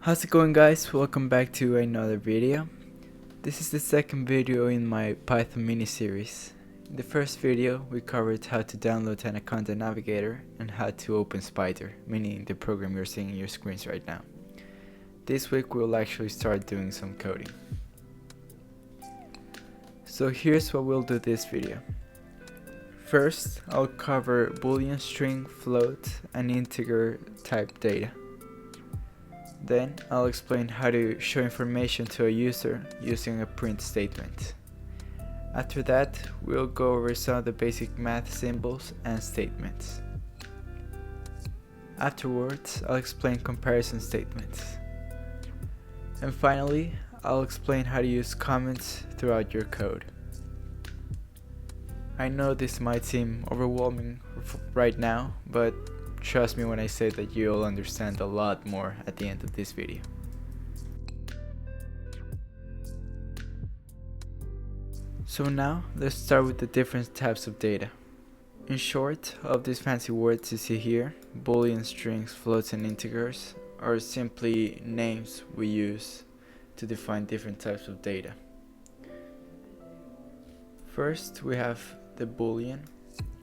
How's it going, guys? Welcome back to another video. This is the second video in my Python mini series. In the first video we covered how to download Anaconda Navigator and how to open Spider, meaning the program you're seeing in your screens right now. This week we'll actually start doing some coding. So here's what we'll do this video. First, I'll cover Boolean, string, float, and integer type data. Then I'll explain how to show information to a user using a print statement. After that, we'll go over some of the basic math symbols and statements. Afterwards, I'll explain comparison statements. And finally, I'll explain how to use comments throughout your code. I know this might seem overwhelming right now, but trust me when I say that you'll understand a lot more at the end of this video. So now, let's start with the different types of data. In short, all of these fancy words you see here, Boolean, strings, floats, and integers, are simply names we use to define different types of data. First, we have the Boolean,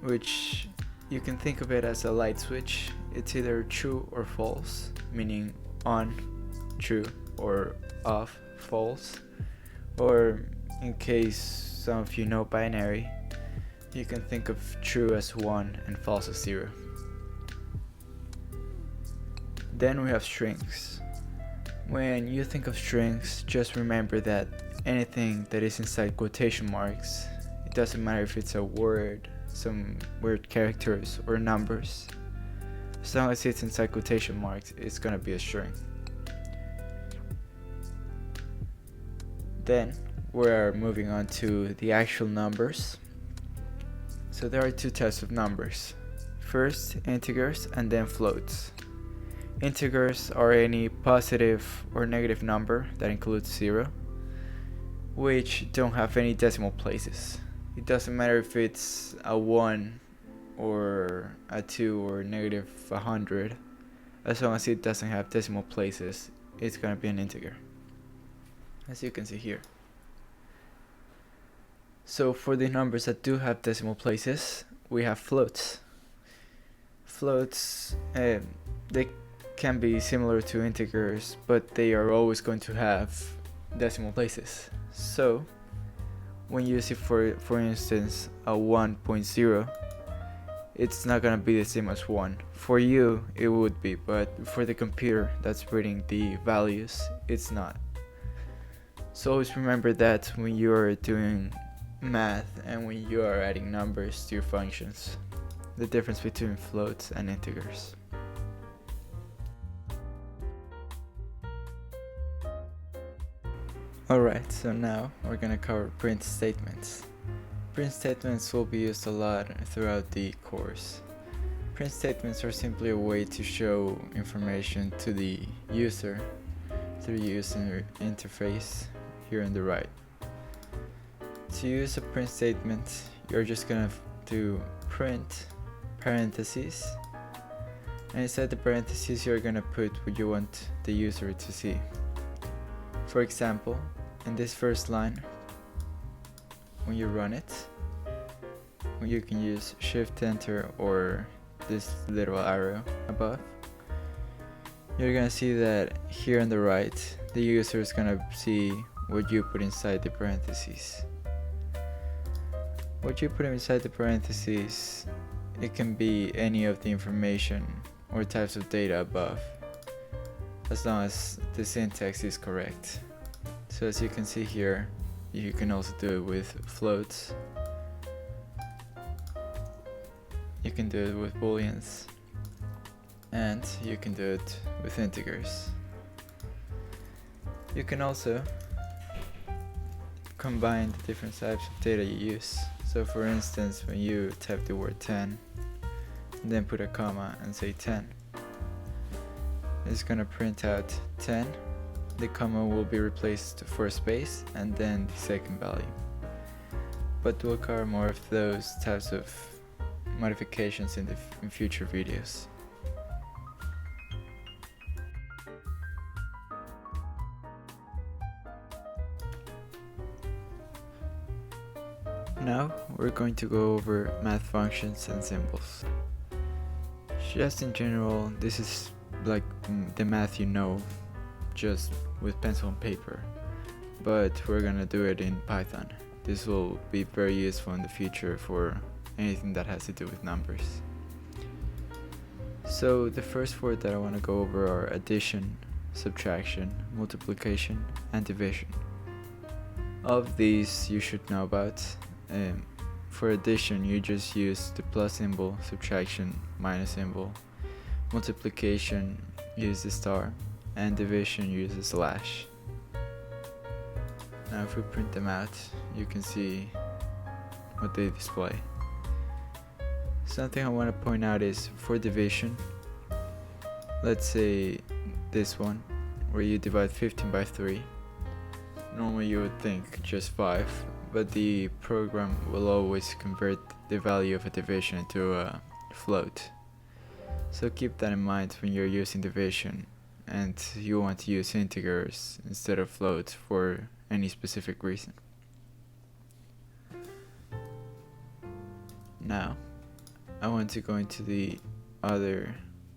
which you can think of it as a light switch. It's either true or false, meaning on, true, or off, false. Or in case some of you know binary, you can think of true as 1 and false as 0. Then we have strings. When you think of strings, just remember that anything that is inside quotation marks, it doesn't matter if it's a word, some weird characters, or numbers. As long as it's inside quotation marks, it's gonna be a string. Then we're moving on to the actual numbers. So there are two types of numbers. First, integers, and then floats. Integers are any positive or negative number that includes 0, which don't have any decimal places. It doesn't matter if it's a 1 or a 2 or negative 100. As long as it doesn't have decimal places, it's gonna be an integer, as you can see here. So for the numbers that do have decimal places, we have floats. Floats, they can be similar to integers, but they are always going to have decimal places. So when you see for instance a 1.0, it's not gonna be the same as 1. For you it would be, but for the computer that's reading the values, it's not. So always remember that when you are doing math and when you are adding numbers to your functions, the difference between floats and integers. Alright, so now we're gonna cover print statements. Print statements will be used a lot throughout the course. Print statements are simply a way to show information to the user through the user interface here on the right. To use a print statement, you're just gonna do print parentheses, and inside the parentheses you're gonna put what you want the user to see. For example, in this first line, when you run it, you can use Shift Enter or this little arrow above. You're gonna see that here on the right, the user is gonna see what you put inside the parentheses. What you put inside the parentheses, it can be any of the information or types of data above, as long as the syntax is correct. So as you can see here, you can also do it with floats. You can do it with booleans, and you can do it with integers. You can also combine the different types of data you use. So for instance, when you type the word 10, and then put a comma and say 10, it's gonna print out 10. The comma will be replaced for a space and then the second value. But we'll cover more of those types of modifications in future videos. Now we're going to go over math functions and symbols. Just in general, this is like the math you know, just with pencil and paper, but we're gonna do it in Python. This will be very useful in the future for anything that has to do with numbers. So the first word that I want to go over are addition, subtraction, multiplication, and division. Of these you should know about. For addition, you just use the plus symbol, subtraction, minus symbol, multiplication, use the star, and division, use the slash. Now if we print them out, you can see what they display. Something I want to point out is for division, let's say this one, where you divide 15 by 3. Normally you would think just 5, but the program will always convert the value of a division into a float. So keep that in mind when you're using division and you want to use integers instead of floats for any specific reason. Now, I want to go into the other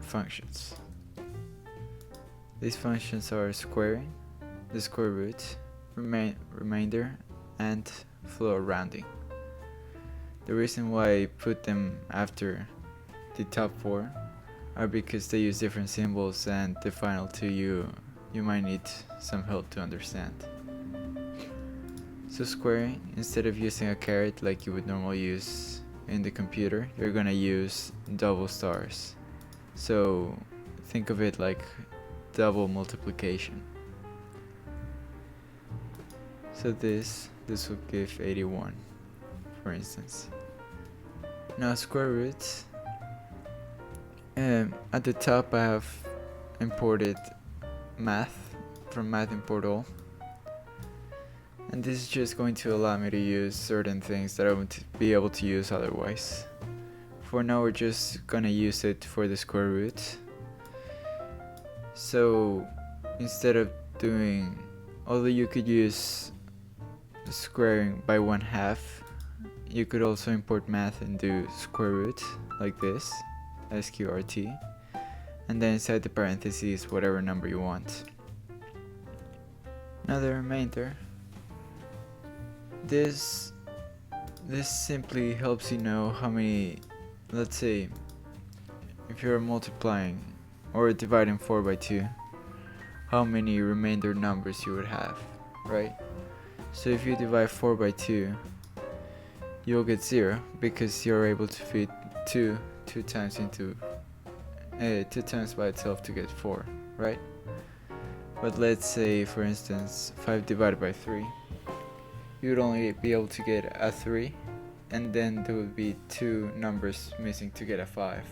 functions. These functions are squaring, the square root, remainder, and floor rounding. The reason why I put them after the top 4 are because they use different symbols, and the final 2 you might need some help to understand. So squaring, instead of using a caret like you would normally use in the computer, you're gonna use double stars. So think of it like double multiplication. So this will give 81, for instance. Now square root. At the top I have imported math from math import all, and this is just going to allow me to use certain things that I won't be able to use otherwise. For now we're just gonna use it for the square root. So instead of doing, although you could use squaring by 1/2, you could also import math and do square root like this, sqrt, and then inside the parentheses whatever number you want. Now the remainder. This simply helps you know how many, let's say if you're multiplying or dividing 4 by 2, how many remainder numbers you would have, right? So if you divide 4 by 2, you'll get 0 because you're able to fit 2 times into 2 times by itself to get 4, right? But let's say for instance 5 divided by 3, you'd only be able to get a 3, and then there would be 2 numbers missing to get a 5.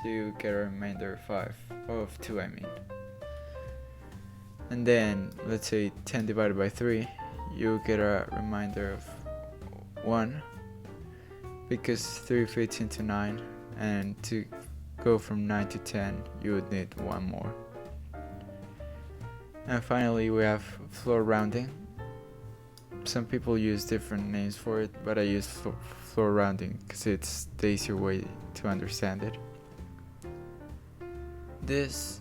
So you get a remainder of 2 I mean. And then let's say 10 divided by 3, you get a remainder of 1 because 3 fits into 9, and to go from 9 to 10 you would need 1 more. And finally we have floor rounding. Some people use different names for it, but I use floor rounding because it's the easier way to understand it. This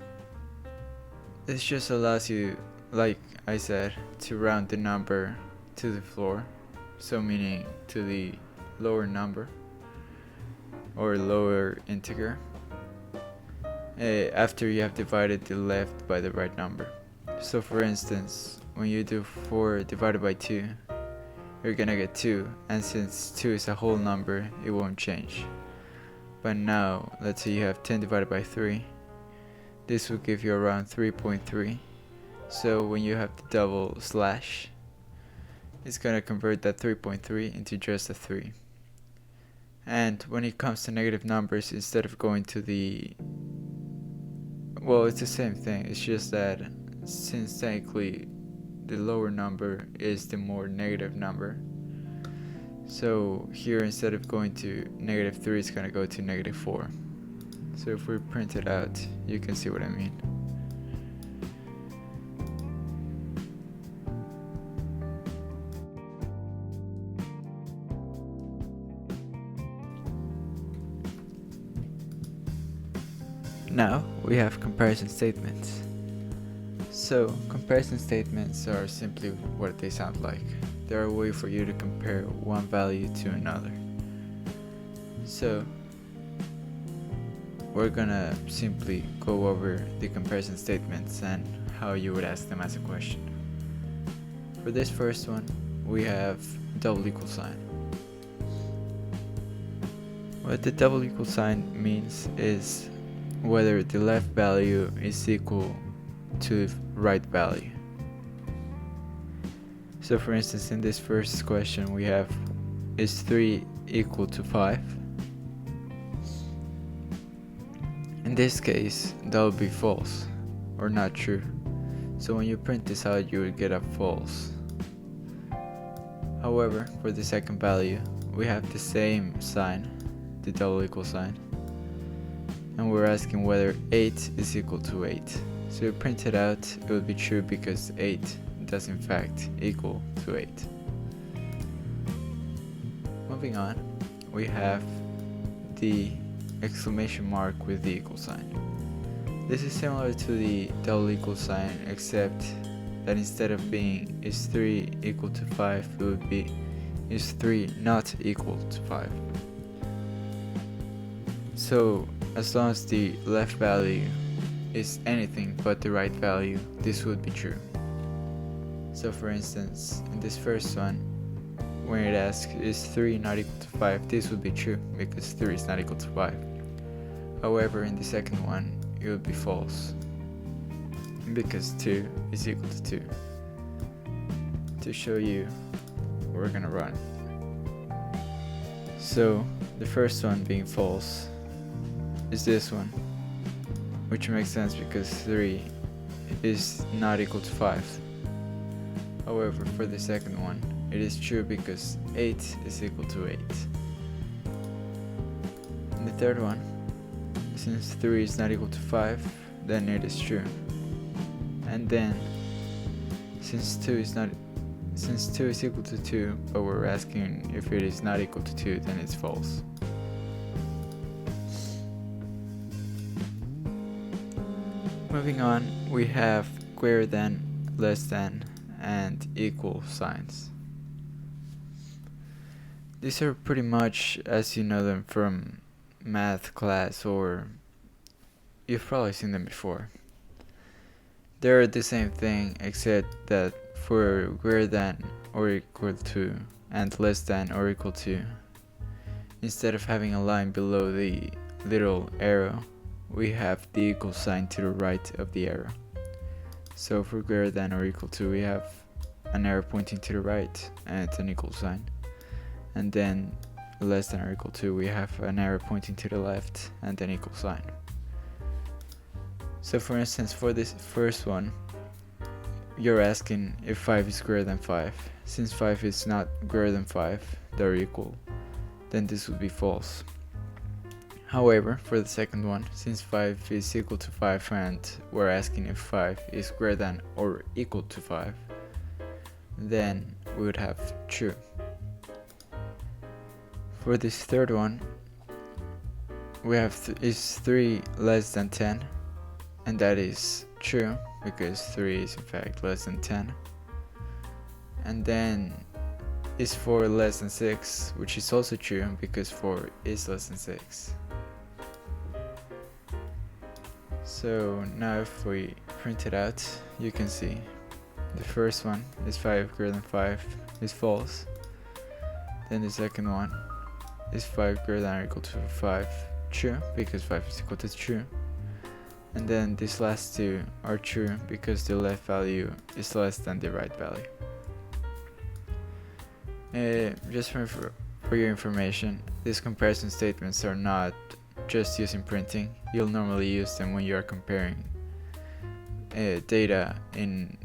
just allows you, like I said, to round the number to the floor, so meaning to the lower number or lower integer after you have divided the left by the right number. So for instance, when you do 4 divided by 2, you're gonna get 2, and since 2 is a whole number, it won't change. But now, let's say you have 10 divided by 3, this will give you around 3.3. So when you have the double slash, it's gonna convert that 3.3 into just a 3. And when it comes to negative numbers, instead of going to the, well, it's the same thing, it's just that since technically the lower number is the more negative number, so here instead of going to -3, it's gonna go to -4. So if we print it out, you can see what I mean. Now we have comparison statements. So comparison statements are simply what they sound like. They're a way for you to compare one value to another. So we're gonna simply go over the comparison statements and how you would ask them as a question. For this first one, we have double equal sign. What the double equal sign means is whether the left value is equal to the right value. So for instance, in this first question we have, is 3 equal to 5? In this case, that would be false or not true. So when you print this out, you would get a false. However, for the second value, we have the same sign, the double equal sign, and we're asking whether 8 is equal to 8. So you print it out, it would be true because 8 does in fact equal to 8. Moving on, we have the exclamation mark with the equal sign. This is similar to the double equal sign, except that instead of being is 3 equal to 5, it would be is 3 not equal to 5. So as long as the left value is anything but the right value, this would be true. So for instance, in this first one, when it asks is 3 not equal to 5, this would be true because 3 is not equal to 5. However, in the second one, it would be false because 2 is equal to 2. To show you, we're gonna run. So the first one being false is this one, which makes sense because 3 is not equal to 5. However, for the second one, it is true because 8 is equal to 8. In the third one, since 3 is not equal to 5, then it is true. And then, since 2 is equal to 2, but we're asking if it is not equal to 2, then it's false. Moving on, we have greater than, less than, and equal signs. These are pretty much as you know them from math class, or you've probably seen them before. They're the same thing, except that for greater than or equal to and less than or equal to, instead of having a line below the little arrow, we have the equal sign to the right of the arrow. So for greater than or equal to, we have an arrow pointing to the right and an equal sign. And then less than or equal to, we have an arrow pointing to the left and an equal sign. So for instance, for this first one, you're asking if 5 is greater than 5. Since 5 is not greater than 5, they're equal, then this would be false. However, for the second one, since 5 is equal to 5 and we're asking if 5 is greater than or equal to 5, then we would have true. For this third one, we have is 3 less than 10, and that is true because 3 is in fact less than 10. And then is 4 less than 6, which is also true because 4 is less than 6. So now if we print it out, you can see the first one is 5 greater than 5 is false. Then the second one is 5 greater than or equal to 5, true true, because 5 is equal to true. And then these last two are true because the left value is less than the right value. Just for your information, these comparison statements are not just used in printing. You'll normally use them when you are comparing data in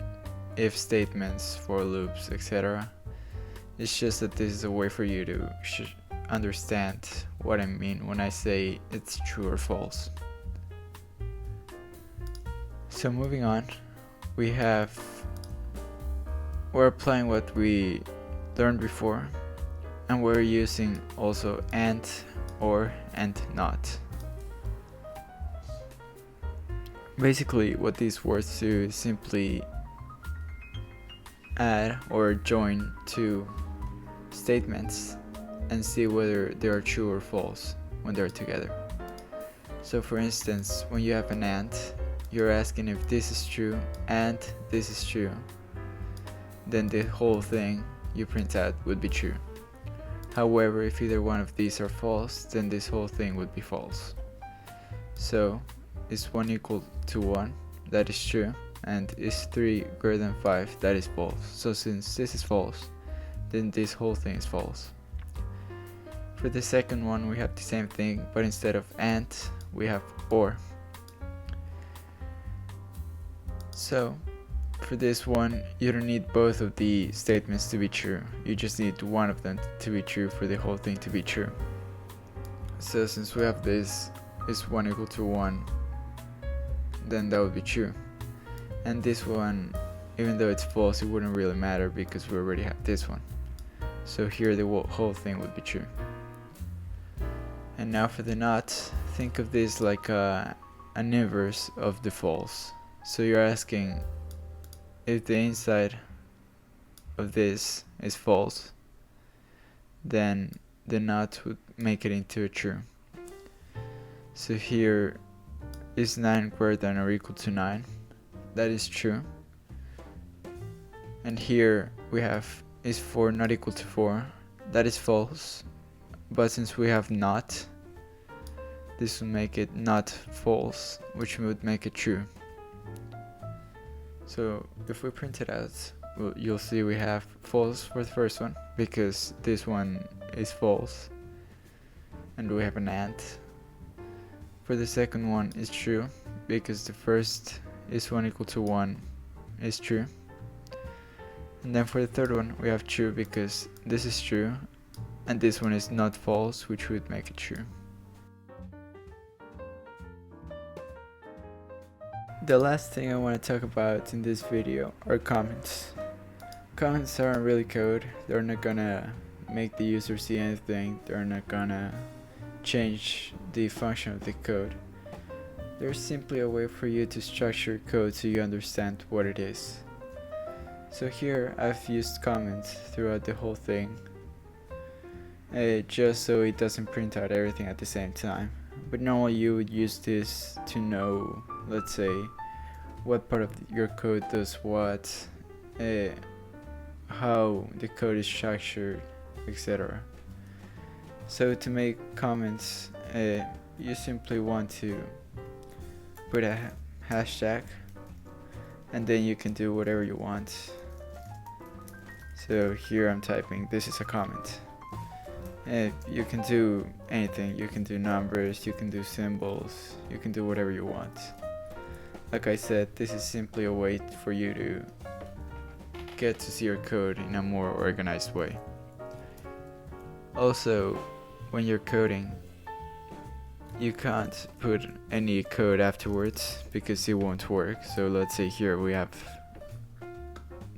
if statements, for loops, etc. It's just that this is a way for you to understand what I mean when I say it's true or false. So moving on, we're applying what we learned before, and we're using also and, or, and not. Basically, what these words do is simply add or join two statements and see whether they are true or false when they're together. So for instance, when you have an and, you're asking if this is true and this is true, then the whole thing you print out would be true. However, if either one of these are false, then this whole thing would be false. So, is 1 equal to 1? That is true. And is 3 greater than 5? That is false. So since this is false, then this whole thing is false. For the second one, we have the same thing, but instead of and, we have or. So, for this one, you don't need both of the statements to be true. You just need one of them to be true for the whole thing to be true. So since we have this is 1 equal to 1, then that would be true. And this one, even though it's false, it wouldn't really matter because we already have this one. So here the whole thing would be true. And now for the not, think of this like an inverse of the false. So you're asking if the inside of this is false, then the not would make it into a true. So here is 9 greater than or equal to 9. That is true. And here we have is 4 not equal to 4. That is false. But since we have not, this will make it not false, which would make it true. So if we print it out, you'll see we have false for the first one because this one is false, and we have an and. For the second one is true because the first is 1 equal to 1 is true. And then for the third one we have true because this is true and this one is not false, which would make it true. The last thing I want to talk about in this video are comments. Comments aren't really code. They're not gonna make the user see anything. They're not gonna change the function of the code. They're simply a way for you to structure code so you understand what it is. So here I've used comments throughout the whole thing, just so it doesn't print out everything at the same time. But normally you would use this to know, let's say, what part of your code does what, how the code is structured, etc. So to make comments, you simply want to put a hashtag and then you can do whatever you want. So here I'm typing this is a comment. You can do anything. You can do numbers, you can do symbols, you can do whatever you want. Like I said, this is simply a way for you to get to see your code in a more organized way. Also, when you're coding, you can't put any code afterwards because it won't work. So let's say here we have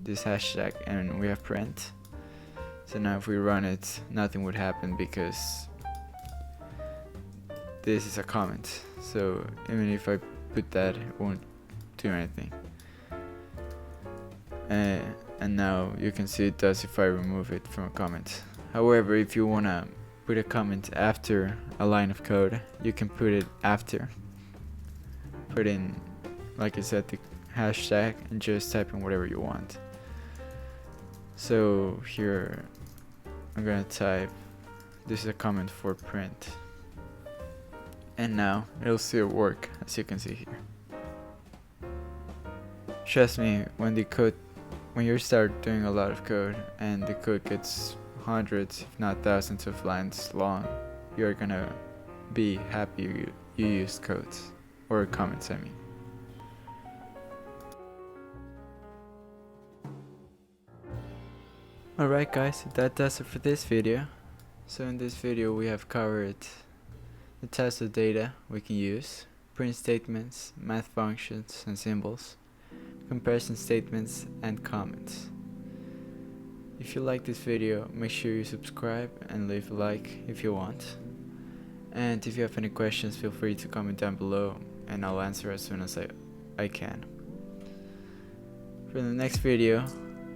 this hashtag and we have print. So now if we run it, nothing would happen because this is a comment. So even if I put that, it won't do anything. And now you can see it does if I remove it from a comment. However, if you wanna put a comment after a line of code, you can put it after. Put in, like I said, the hashtag and just type in whatever you want. So here I'm gonna type this is a comment for print, and now it'll still work, as you can see here. Trust me, when you start doing a lot of code and the code gets hundreds if not thousands of lines long, you're gonna be happy you used codes or comments, I mean. Alright guys, that does it for this video. So in this video we have covered the types of data we can use, print statements, math functions and symbols, comparison statements and comments. If you like this video, make sure you subscribe and leave a like if you want. And if you have any questions, feel free to comment down below and I'll answer as soon as I can. For the next video,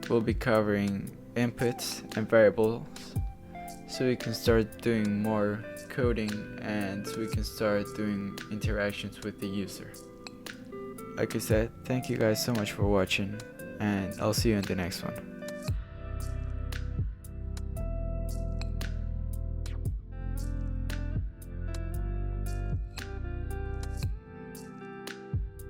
we'll be covering inputs and variables, so we can start doing more coding and so we can start doing interactions with the user. Like I said, thank you guys so much for watching, and I'll see you in the next one.